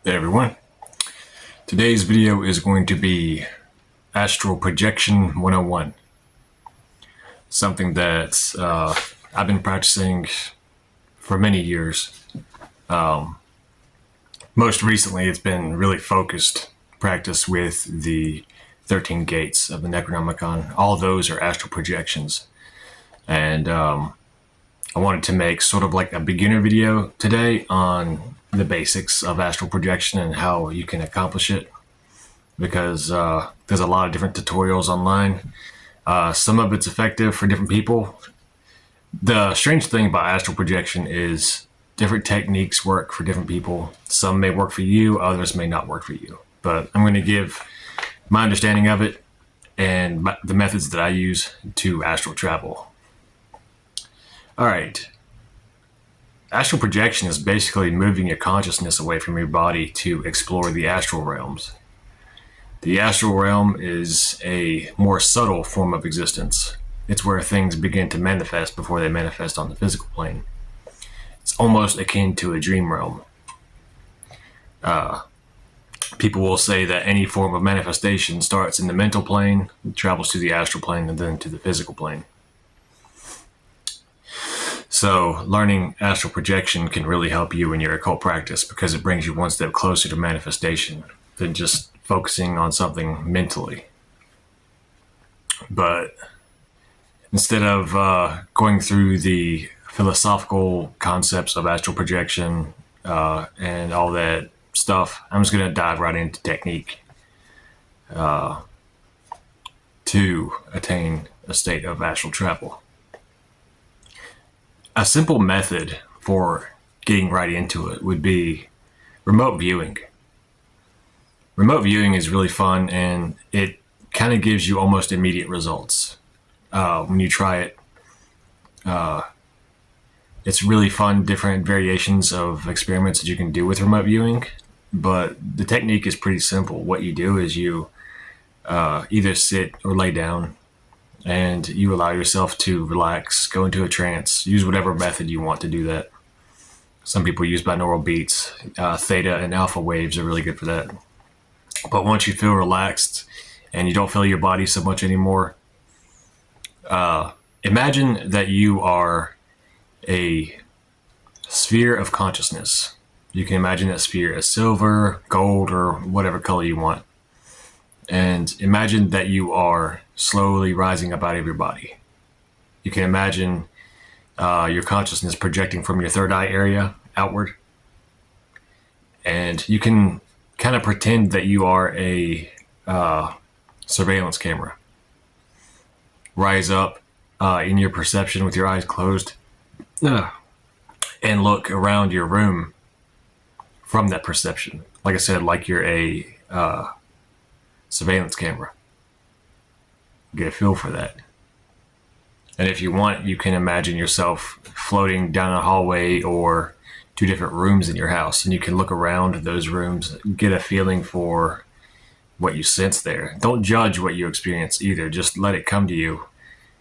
Hey everyone, today's video is going to be Astral Projection 101, something that I've been practicing for many years. Most recently, it's been really focused practice with the 13 gates of the Necronomicon. All of those are astral projections, and I wanted to make sort of like a beginner video today on the basics of astral projection and how you can accomplish it, because there's a lot of different tutorials online. Some of it's effective for different people. The strange thing about astral projection is different techniques work for different people. Some may work for you, others may not work for you. But I'm going to give my understanding of it and the methods that I use to astral travel. All right. Astral projection is basically moving your consciousness away from your body to explore the astral realms. The astral realm is a more subtle form of existence. It's where things begin to manifest before they manifest on the physical plane. It's almost akin to a dream realm. People will say that any form of manifestation starts in the mental plane, travels to the astral plane, and then to the physical plane. So learning astral projection can really help you in your occult practice because it brings you one step closer to manifestation than just focusing on something mentally. But instead of going through the philosophical concepts of astral projection and all that stuff, I'm just going to dive right into technique to attain a state of astral travel. A simple method for getting right into it would be remote viewing. Remote viewing is really fun, and it kind of gives you almost immediate results when you try it. It's really fun, different variations of experiments that you can do with remote viewing, but the technique is pretty simple. What you do is you either sit or lay down, and you allow yourself to relax, go into a trance, use whatever method you want to do that. Some people use binaural beats. Theta and alpha waves are really good for that. But once you feel relaxed and you don't feel your body so much anymore, imagine that you are a sphere of consciousness. You can imagine that sphere as silver, gold, or whatever color you want. And imagine that you are slowly rising up out of your body. You can imagine your consciousness projecting from your third eye area outward. And you can kind of pretend that you are a surveillance camera. Rise up in your perception with your eyes closed and look around your room from that perception. Like I said, like you're a surveillance camera. Get a feel for that. And if you want, you can imagine yourself floating down a hallway or two different rooms in your house, and you can look around those rooms, get a feeling for what you sense there. Don't judge what you experience either. Just let it come to you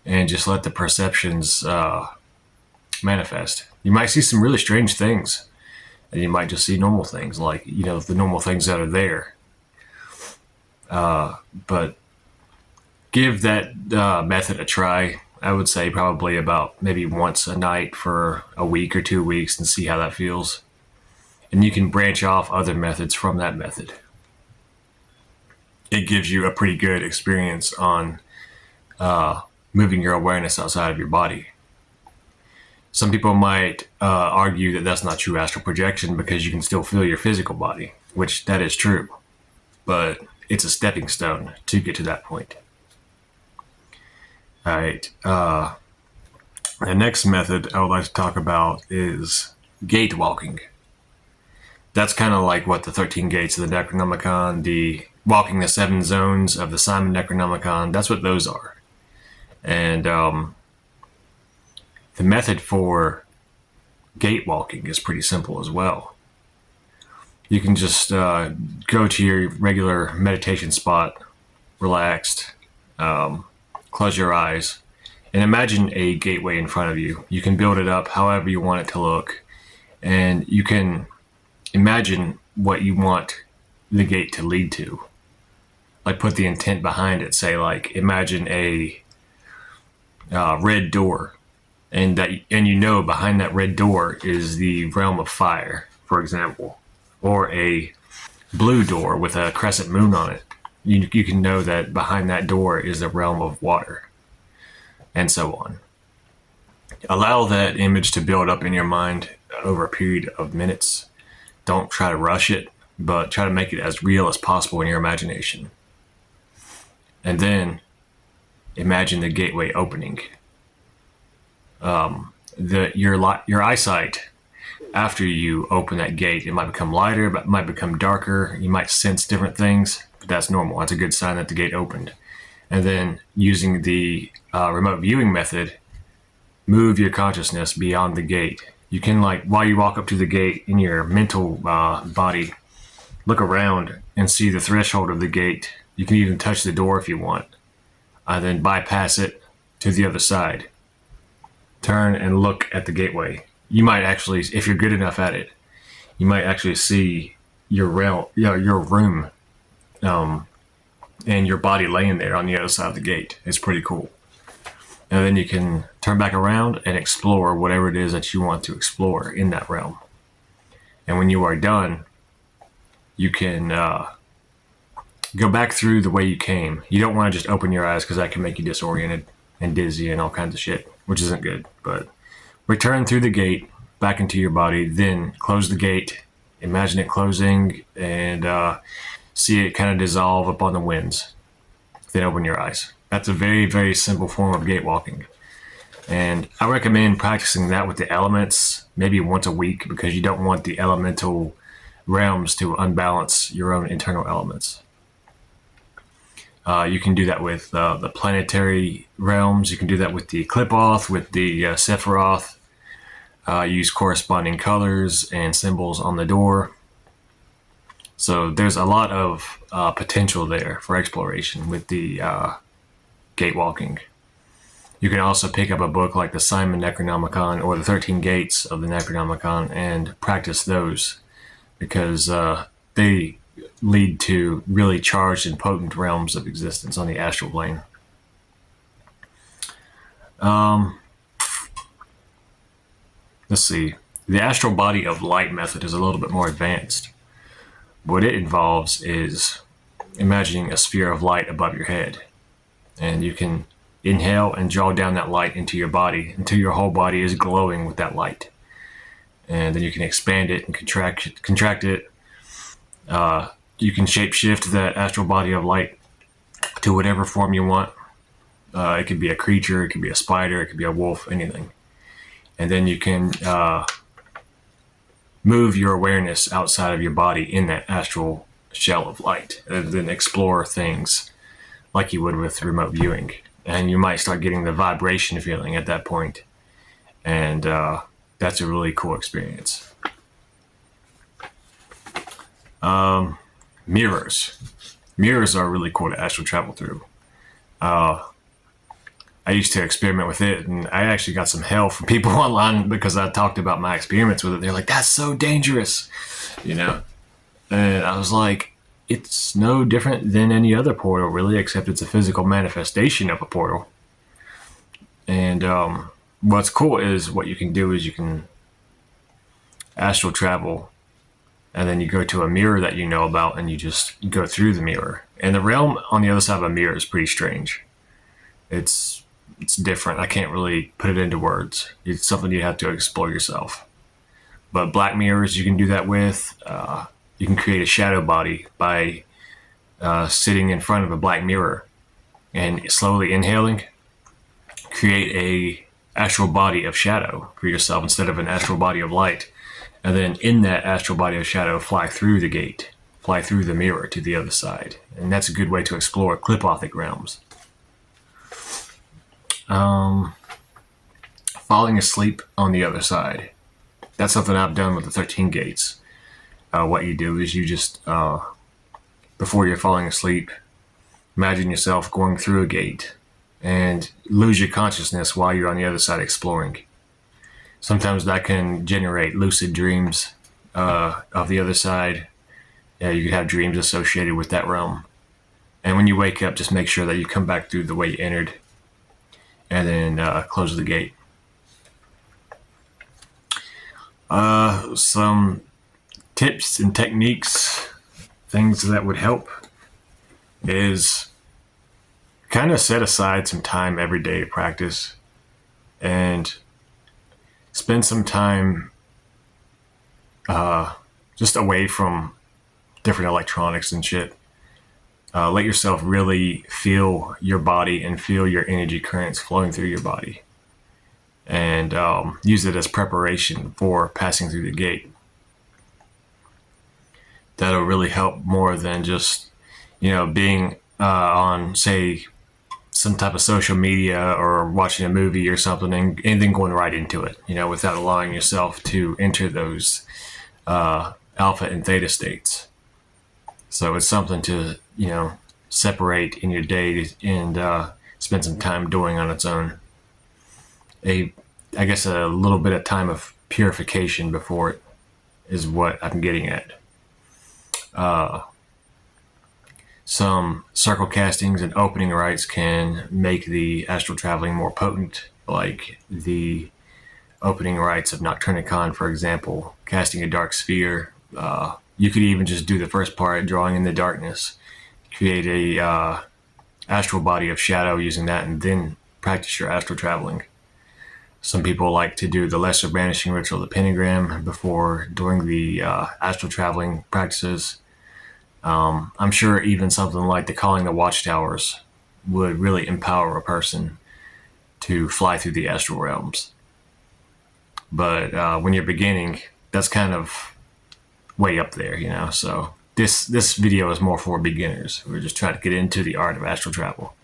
and just let the perceptions manifest. You might see some really strange things, and you might just see normal things, like, the normal things that are there. But give that method a try. I would say probably about maybe once a night for a week or 2 weeks and see how that feels. And you can branch off other methods from that method. It gives you a pretty good experience on moving your awareness outside of your body. Some people might argue that that's not true astral projection because you can still feel your physical body, which that is true. But it's a stepping stone to get to that point. All right. The next method I would like to talk about is gate walking. That's kind of like what the 13 gates of the Necronomicon, the walking the 7 zones of the Simon Necronomicon, that's what those are. And the method for gate walking is pretty simple as well. You can just go to your regular meditation spot, relaxed, close your eyes, and imagine a gateway in front of you. You can build it up however you want it to look, and you can imagine what you want the gate to lead to. Like put the intent behind it. Say like imagine a red door, and behind that red door is the realm of fire, for example, or a blue door with a crescent moon on it. You can know that behind that door is the realm of water, and so on. Allow that image to build up in your mind over a period of minutes. Don't try to rush it, but try to make it as real as possible in your imagination. And then imagine the gateway opening. Your eyesight, after you open that gate, it might become lighter, but it might become darker. You might sense different things, but that's normal. That's a good sign that the gate opened. And then using the remote viewing method, move your consciousness beyond the gate. You can, like, while you walk up to the gate in your mental body, look around and see the threshold of the gate. You can even touch the door if you want. Then bypass it to the other side. Turn and look at the gateway. You might actually, if you're good enough at it, you might actually see your room, and your body laying there on the other side of the gate. It's pretty cool. And then you can turn back around and explore whatever it is that you want to explore in that realm. And when you are done, you can go back through the way you came. You don't want to just open your eyes because that can make you disoriented and dizzy and all kinds of shit, which isn't good. But return through the gate back into your body, then close the gate, imagine it closing, and see it kind of dissolve upon the winds. Then open your eyes. That's a very, very simple form of gate walking. And I recommend practicing that with the elements maybe once a week, because you don't want the elemental realms to unbalance your own internal elements. You can do that with the planetary realms. You can do that with the Qliphoth, with the Sephiroth. Use corresponding colors and symbols on the door. So there's a lot of potential there for exploration with the gate walking. You can also pick up a book like the Simon Necronomicon or the 13 Gates of the Necronomicon and practice those, because they lead to really charged and potent realms of existence on the astral plane. Let's see. The astral body of light method is a little bit more advanced. What it involves is imagining a sphere of light above your head. And you can inhale and draw down that light into your body until your whole body is glowing with that light. And then you can expand it and contract it. You can shapeshift that astral body of light to whatever form you want. It could be a creature, it could be a spider, it could be a wolf, anything. And then you can move your awareness outside of your body in that astral shell of light, and then explore things like you would with remote viewing. And you might start getting the vibration feeling at that point. And that's a really cool experience. Mirrors. Mirrors are really cool to astral travel through. I used to experiment with it, and I actually got some hell from people online because I talked about my experiments with it. They're like, that's so dangerous, you know? And I was like, it's no different than any other portal, really, except it's a physical manifestation of a portal. And what's cool is what you can do is you can astral travel, and then you go to a mirror that you know about, and you just go through the mirror. And the realm on the other side of a mirror is pretty strange. It's different. I can't really put it into words. It's something you have to explore yourself. But black mirrors, you can do that with. You can create a shadow body by sitting in front of a black mirror and slowly inhaling. Create a astral body of shadow for yourself instead of an astral body of light. And then in that astral body of shadow, fly through the gate, fly through the mirror to the other side. And that's a good way to explore Qliphothic realms. Falling asleep on the other side. That's something I've done with the 13 gates. What you do is you just, before you're falling asleep, imagine yourself going through a gate and lose your consciousness while you're on the other side exploring. Sometimes that can generate lucid dreams of the other side. You could have dreams associated with that realm. And when you wake up, just make sure that you come back through the way you entered, and then close the gate. Some tips and techniques, things that would help, is kind of set aside some time every day to practice, and spend some time just away from different electronics and shit. Let yourself really feel your body and feel your energy currents flowing through your body, and use it as preparation for passing through the gate. That'll really help more than just, being on, say, some type of social media or watching a movie or something, and then going right into it, without allowing yourself to enter those alpha and theta states. So it's something to, separate in your day and spend some time doing on its own. I guess a little bit of time of purification before it is what I'm getting at. Some circle castings and opening rites can make the astral traveling more potent, like the opening rites of Nocturnicon, for example, casting a dark sphere. You could even just do the first part, drawing in the darkness, create a astral body of shadow using that, and then practice your astral traveling. Some people like to do the lesser banishing ritual, the pentagram, before doing the astral traveling practices. I'm sure even something like the calling the watchtowers would really empower a person to fly through the astral realms. But when you're beginning, that's kind of way up there, So this video is more for beginners. We're just trying to get into the art of astral travel.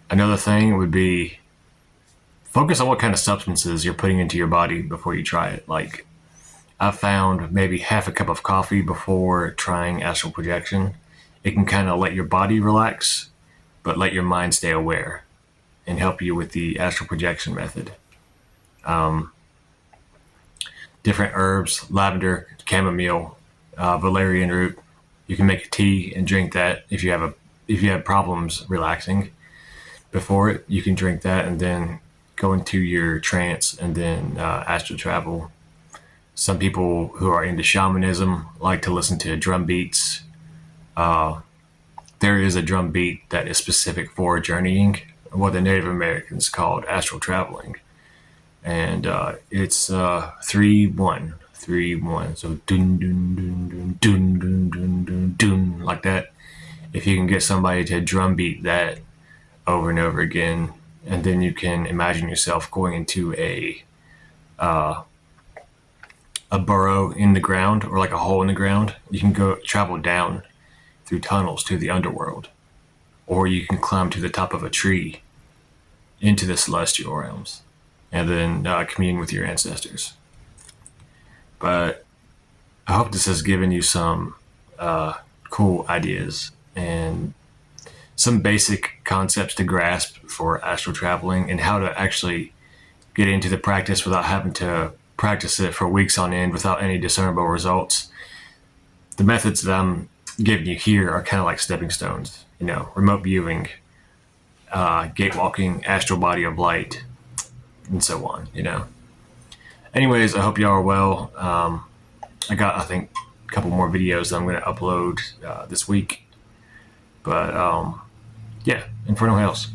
Another thing would be focus on what kind of substances you're putting into your body before you try it. Like, I found maybe half a cup of coffee before trying astral projection. It can kind of let your body relax, but let your mind stay aware and help you with the astral projection method. Different herbs, lavender, chamomile, valerian root. You can make a tea and drink that if you have problems relaxing. Before it, you can drink that and then go into your trance and then astral travel. Some people who are into shamanism like to listen to drum beats. There is a drum beat that is specific for journeying, what the Native Americans called astral traveling. And it's 3-1, 3-1. So dun dun dun dun dun dun dun dun dun, like that. If you can get somebody to drum beat that over and over again, and then you can imagine yourself going into a burrow in the ground, or like a hole in the ground. You can go travel down through tunnels to the underworld, or you can climb to the top of a tree into the celestial realms, and then commune with your ancestors. But I hope this has given you some cool ideas and some basic concepts to grasp for astral traveling, and how to actually get into the practice without having to practice it for weeks on end without any discernible results. The methods that I'm giving you here are kind of like stepping stones, remote viewing, gate walking, astral body of light, and so on, Anyways, I hope y'all are well. I got, I think, a couple more videos that I'm going to upload this week. But, yeah, Infernal Hells.